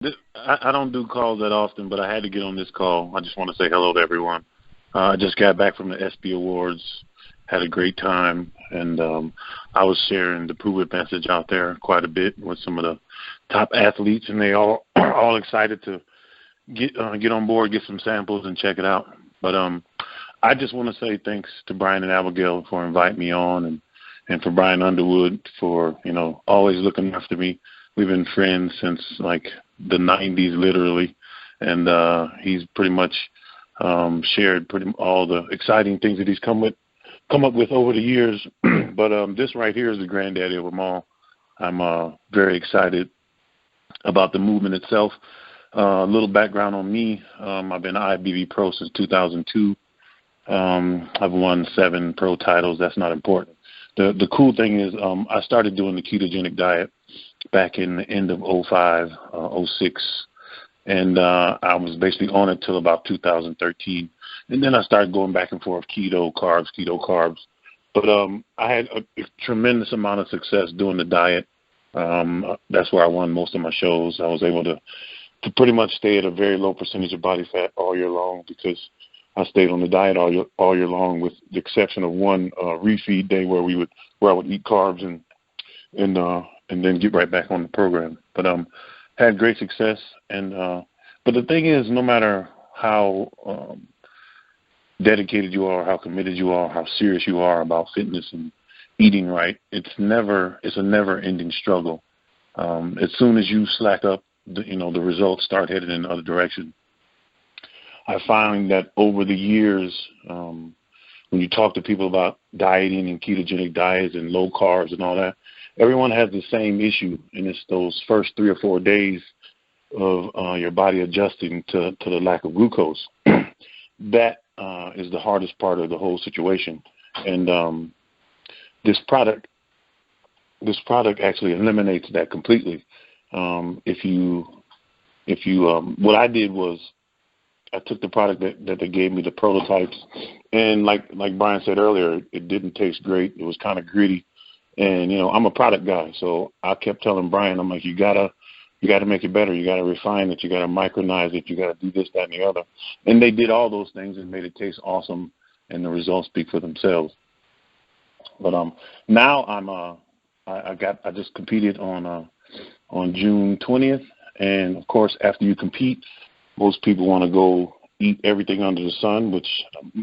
I don't do calls that often, but I had to get on this call. I just want to say hello to everyone. I just got back from the SB Awards, had a great time, and I was sharing the Pruvit message out there quite a bit with some of the top athletes, and they all are all excited to get on board, get some samples, and check it out. But I just want to say thanks to Brian and Abigail for inviting me on, and for Brian Underwood for always looking after me. We've been friends since like the 90s, literally, and he's pretty much shared all the exciting things that he's come up with over the years. But this right here is the granddaddy of them all. I'm very excited about the movement itself. A little background on me. I've been IBB Pro since 2002. I've won 7 pro titles. That's not important. The cool thing is I started doing the ketogenic diet back in the end of 05, 06. And I was basically on it till about 2013. And then I started going back and forth, keto, carbs. But I had a tremendous amount of success doing the diet. That's where I won most of my shows. I was able to pretty much stay at a very low percentage of body fat all year long because I stayed on the diet all year long, with the exception of one refeed day where I would eat carbs and then get right back on the program. But had great success, and but the thing is, no matter how dedicated you are, how committed you are, how serious you are about fitness and eating right, it's a never-ending struggle. As soon as you slack up, the results start heading in the other direction. I find that over the years, when you talk to people about dieting and ketogenic diets and low carbs and all that, everyone has the same issue, and it's those first 3 or 4 days of your body adjusting to the lack of glucose. That is the hardest part of the whole situation. And this product actually eliminates that completely. If you what I did was I took the product that they gave me, the prototypes, and like Brian said earlier, it didn't taste great. It was kind of gritty. And, I'm a product guy, so I kept telling Brian, I'm like, you gotta make it better. You gotta refine it. You gotta micronize it. You gotta do this, that, and the other. And they did all those things and made it taste awesome, and the results speak for themselves. But now I just competed on June 20th, and of course, after you compete, most people want to go eat everything under the sun, which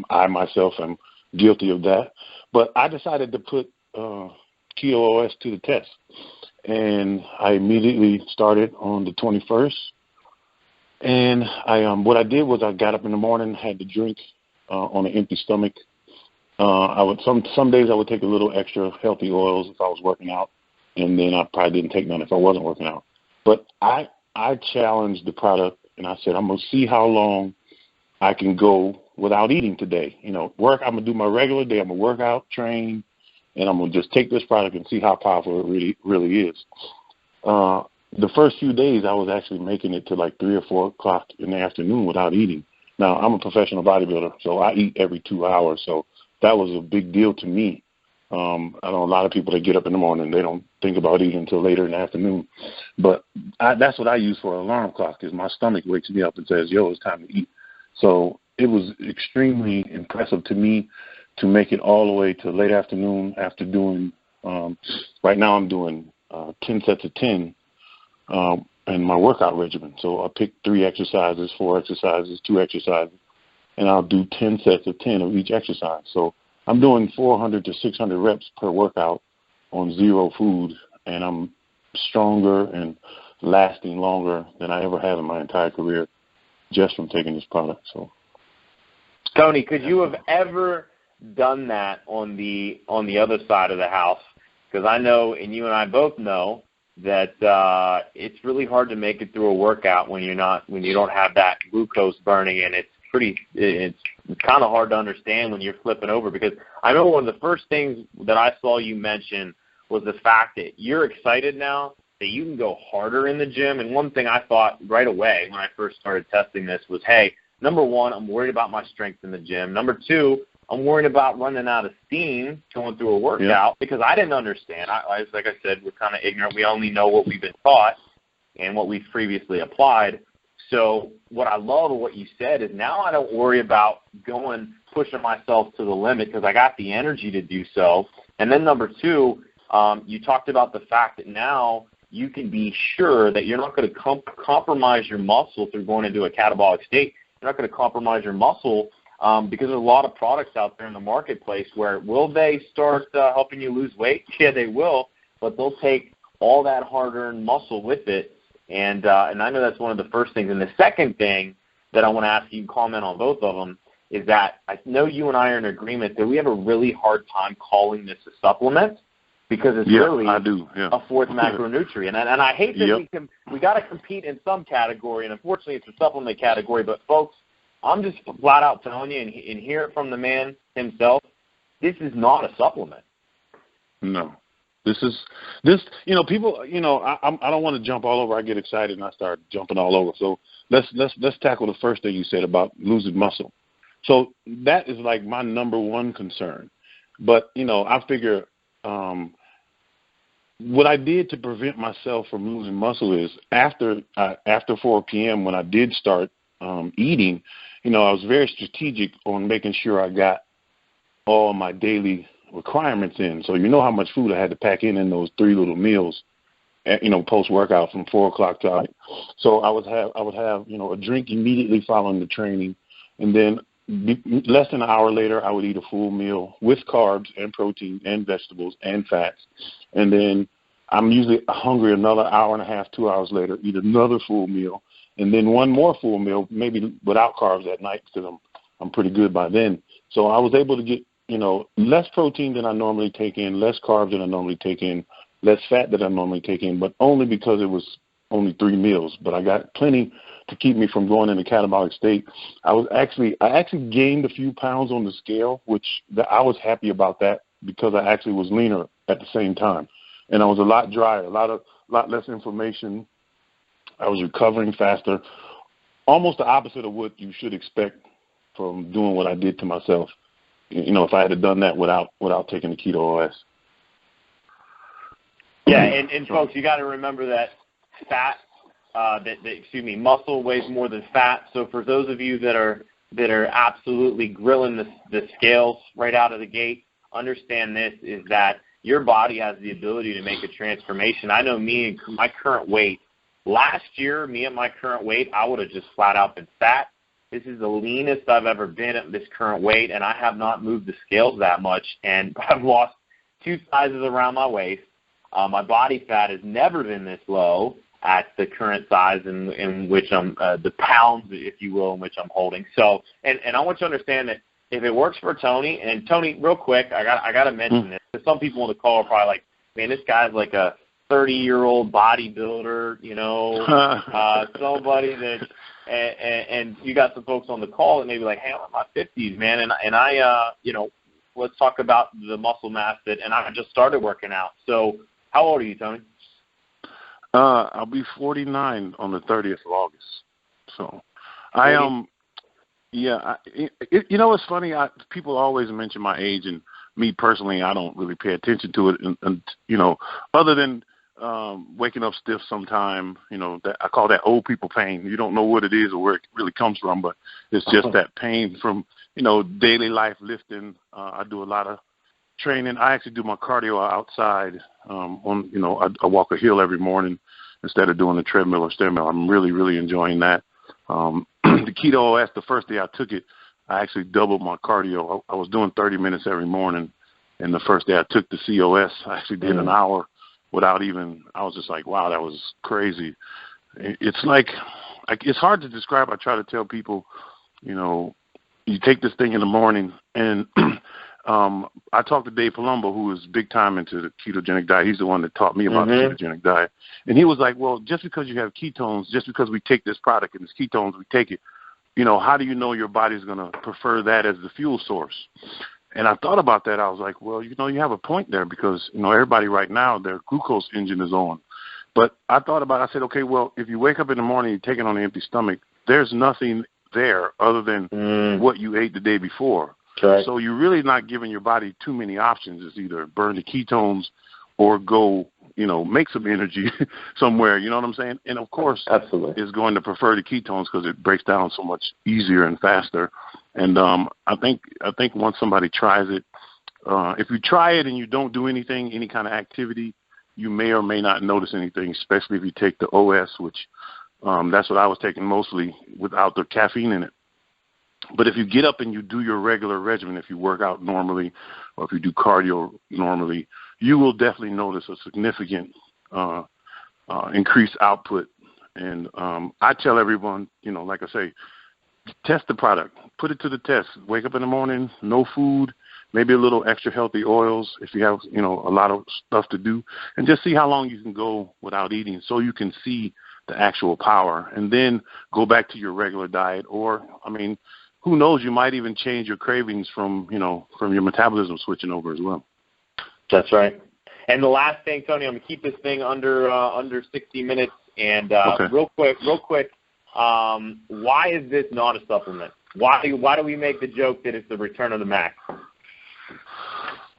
I myself am guilty of that. But I decided to put Keto OS to the test, and I immediately started on the 21st. And what I did was I got up in the morning, had to drink on an empty stomach. Some days I would take a little extra healthy oils if I was working out, and then I probably didn't take none if I wasn't working out. But I challenged the product, and I said, I'm going to see how long I can go without eating today. I'm going to do my regular day. I'm going to work out, train, and I'm going to just take this product and see how powerful it really is. The first few days, I was actually making it to like 3 or 4 o'clock in the afternoon without eating. Now, I'm a professional bodybuilder, so I eat every 2 hours. So that was a big deal to me. I know a lot of people that get up in the morning, they don't think about eating until later in the afternoon. But that's what I use for an alarm clock, is my stomach wakes me up and says, yo, it's time to eat. So it was extremely impressive to me to make it all the way to late afternoon after doing, right now I'm doing 10 sets of 10 in my workout regimen. So I pick 3 exercises, 4 exercises, 2 exercises, and I'll do 10 sets of 10 of each exercise. So I'm doing 400 to 600 reps per workout on 0 food, and I'm stronger and lasting longer than I ever have in my entire career just from taking this product. So, Tony, could you have ever done that on the other side of the house? Because I know, and you and I both know, that it's really hard to make it through a workout when you don't have that glucose burning, and it's kind of hard to understand when you're flipping over. Because I know one of the first things that I saw you mention was the fact that you're excited now that you can go harder in the gym. And one thing I thought right away when I first started testing this was, hey, number one, I'm worried about my strength in the gym. Number two, I'm worried about running out of steam going through a workout because I didn't understand. Like I said, we're kind of ignorant. We only know what we've been taught. and what we've previously applied. So what I love of what you said is now I don't worry about pushing myself to the limit because I got the energy to do so. And then number two, you talked about the fact that now you can be sure that you're not going to compromise your muscle through going into a catabolic state. You're not going to compromise your muscle because there's a lot of products out there in the marketplace where will they start helping you lose weight? Yeah, they will, but they'll take all that hard-earned muscle with it. And I know that's one of the first things. And the second thing that I want to ask you to comment on both of them is that I know you and I are in agreement that we have a really hard time calling this a supplement because it's really a fourth macronutrient. And I hate that we got to compete in some category, and unfortunately it's a supplement category. But, folks, I'm just flat out telling you and hear it from the man himself, this is not a supplement. No. People, I don't want to jump all over. I get excited and I start jumping all over. So let's tackle the first thing you said about losing muscle. So that is like my number one concern. But, I figure what I did to prevent myself from losing muscle is after 4 p.m. when I did start eating, I was very strategic on making sure I got all my daily requirements in. So how much food I had to pack in those 3 little meals, post-workout from 4 o'clock to 8. So I would have a drink immediately following the training, and then less than an hour later, I would eat a full meal with carbs and protein and vegetables and fats. And then I'm usually hungry another hour and a half, 2 hours later, eat another full meal, and then one more full meal, maybe without carbs at night because I'm pretty good by then. So I was able to get, less protein than I normally take in, less carbs than I normally take in, less fat than I normally take in, but only because it was only 3 meals. But I got plenty to keep me from going into catabolic state. I actually gained a few pounds on the scale, which I was happy about that because I actually was leaner at the same time. And I was a lot drier, a lot less inflammation. I was recovering faster, almost the opposite of what you should expect from doing what I did to myself. If I had done that without taking the keto OS. Yeah, and folks, you got to remember that muscle weighs more than fat. So for those of you that are absolutely grilling the scales right out of the gate, understand this is that your body has the ability to make a transformation. I know me and my current weight. Last year, me at my current weight, I would have just flat out been fat. This is the leanest I've ever been at this current weight, and I have not moved the scales that much, and I've lost 2 sizes around my waist. My body fat has never been this low at the current size in which I'm, the pounds, if you will, in which I'm holding. So, and I want you to understand that if it works for Tony, and Tony, real quick, I got to mention this, because some people on the call are probably like, man, this guy's like a 30-year-old bodybuilder, somebody that, and you got some folks on the call that may be like, hey, I'm in my 50s, man, and I, let's talk about the muscle mass and I just started working out. So how old are you, Tony? I'll be 49 on the 30th of August. So I it's funny. People always mention my age, and me personally, I don't really pay attention to it. And other than waking up stiff sometime, that I call that old people pain. You don't know what it is or where it really comes from, but it's just that pain from, daily life lifting. I do a lot of training. I actually do my cardio outside. I walk a hill every morning instead of doing the treadmill or stairmill. I'm really, really enjoying that. The keto OS, the first day I took it, I actually doubled my cardio. I was doing 30 minutes every morning, and the first day I took the COS, I actually did an hour without even, I was just like, wow, that was crazy. It's like it's hard to describe. I try to tell people, you take this thing in the morning, and I talked to Dave Palumbo, who is big time into the ketogenic diet. He's the one that taught me about the ketogenic diet. And he was like, well, just because you have ketones, just because we take this product and it's ketones, we take it, how do you know your body's going to prefer that as the fuel source? And I thought about that. I was like, well, you have a point there because, everybody right now, their glucose engine is on. But I thought about it. I said, okay, well, if you wake up in the morning, you take it on an empty stomach, there's nothing there other than what you ate the day before. Right. So you're really not giving your body too many options. It's either burn the ketones or go make some energy somewhere. You know what I'm saying? And of course, absolutely, is going to prefer the ketones because it breaks down so much easier and faster. And I think once somebody tries it, if you try it and you don't do anything, any kind of activity, you may or may not notice anything, especially if you take the OS, which that's what I was taking mostly without the caffeine in it. But if you get up and you do your regular regimen, if you work out normally or if you do cardio normally, you will definitely notice a significant increased output. And I tell everyone, like I say, test the product. Put it to the test. Wake up in the morning, no food, maybe a little extra healthy oils if you have, a lot of stuff to do, and just see how long you can go without eating so you can see the actual power. And then go back to your regular diet. Or, who knows, you might even change your cravings from your metabolism switching over as well. That's right. And the last thing, Tony, I'm going to keep this thing under 60 minutes. And okay. real quick, why is this not a supplement? Why do we make the joke that it's the return of the Mac?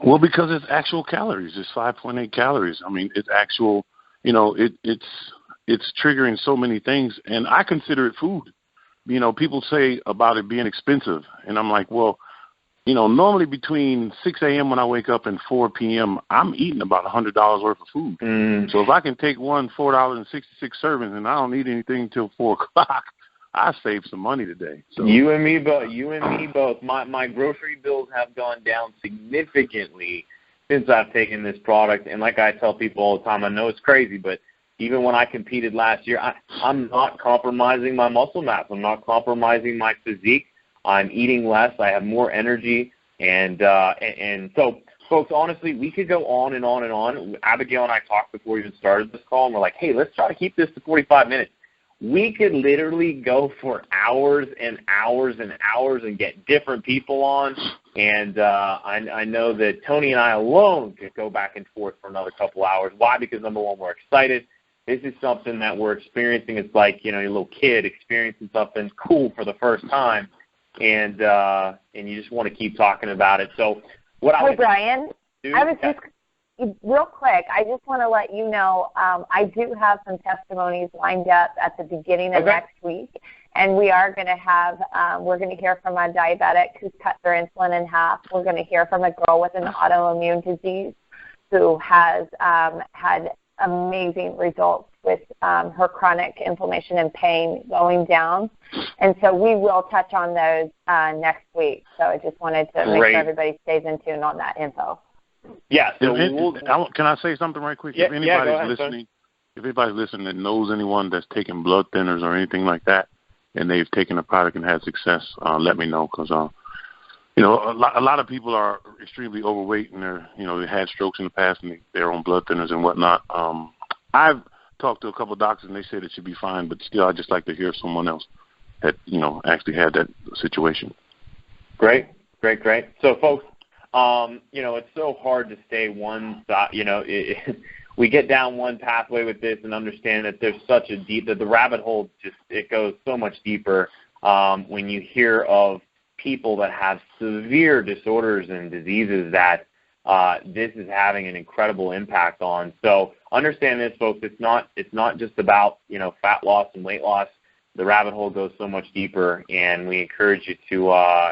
Well, because it's actual calories. It's 5.8 calories. It's actual, it's triggering so many things, and I consider it food. People say about it being expensive, and I'm like, well, normally between 6 a.m. when I wake up and 4 p.m., I'm eating about $100 worth of food. So if I can take one $4.66 servings and I don't eat anything until 4 o'clock, I save some money today. So You and me both. My grocery bills have gone down significantly since I've taken this product. And like I tell people all the time, I know it's crazy, but even when I competed last year, I'm not compromising my muscle mass. I'm not compromising my physique. I'm eating less. I have more energy. And so, folks, honestly, we could go on and on and on. Abigail and I talked before we even started this call, and we're like, hey, let's try to keep this to 45 minutes. We could literally go for hours and hours and hours and get different people on. And I know that Tony and I alone could go back and forth for another couple hours. Why? Because, number one, we're excited. This is something that we're experiencing. It's like, your little kid experiencing something cool for the first time. And you just want to keep talking about it. So Hey, Brian, I was just real quick, I just want to let you know I do have some testimonies lined up at the beginning of next week, and we are going to have we're going to hear from a diabetic who's cut their insulin in half. We're going to hear from a girl with an autoimmune disease who has had amazing results with her chronic inflammation and pain going down. And so we will touch on those next week. So I just wanted to make sure everybody stays in tune on that info. Yeah. So can I say something right quick? Yeah, if anybody's listening that knows anyone that's taking blood thinners or anything like that, and they've taken a product and had success, let me know, because a lot of people are extremely overweight, and they had strokes in the past, and they're on blood thinners and whatnot. I've talked to a couple of doctors, and they said it should be fine, but still, I'd just like to hear someone else that actually had that situation. Great. So, folks, it's so hard to stay one side. We get down one pathway with this and understand that there's such a that the rabbit hole it goes so much deeper when you hear of people that have severe disorders and diseases that this is having an incredible impact on. So understand this, folks. It's not just about fat loss and weight loss. The rabbit hole goes so much deeper, and we encourage you to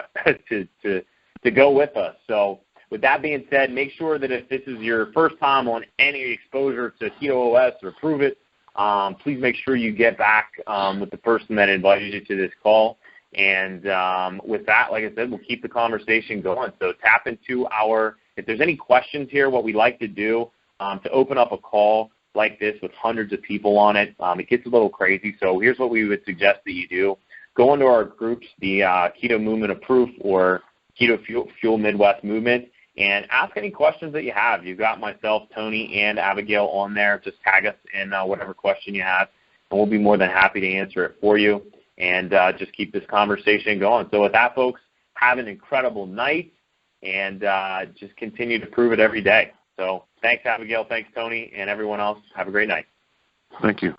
go with us. So with that being said, make sure that if this is your first time on any exposure to Keto OS or Pruvit, please make sure you get back with the person that invited you to this call. And with that, like I said, we'll keep the conversation going. So tap into if there's any questions here, what we like to do to open up a call like this with hundreds of people on it, it gets a little crazy. So here's what we would suggest that you do. Go into our groups, the Keto Movement of Proof or Keto Fuel Midwest Movement, and ask any questions that you have. You've got myself, Tony, and Abigail on there. Just tag us in whatever question you have, and we'll be more than happy to answer it for you and just keep this conversation going. So with that, folks, have an incredible night, and just continue to prove it every day. So thanks, Abigail. Thanks, Tony, and everyone else. Have a great night. Thank you.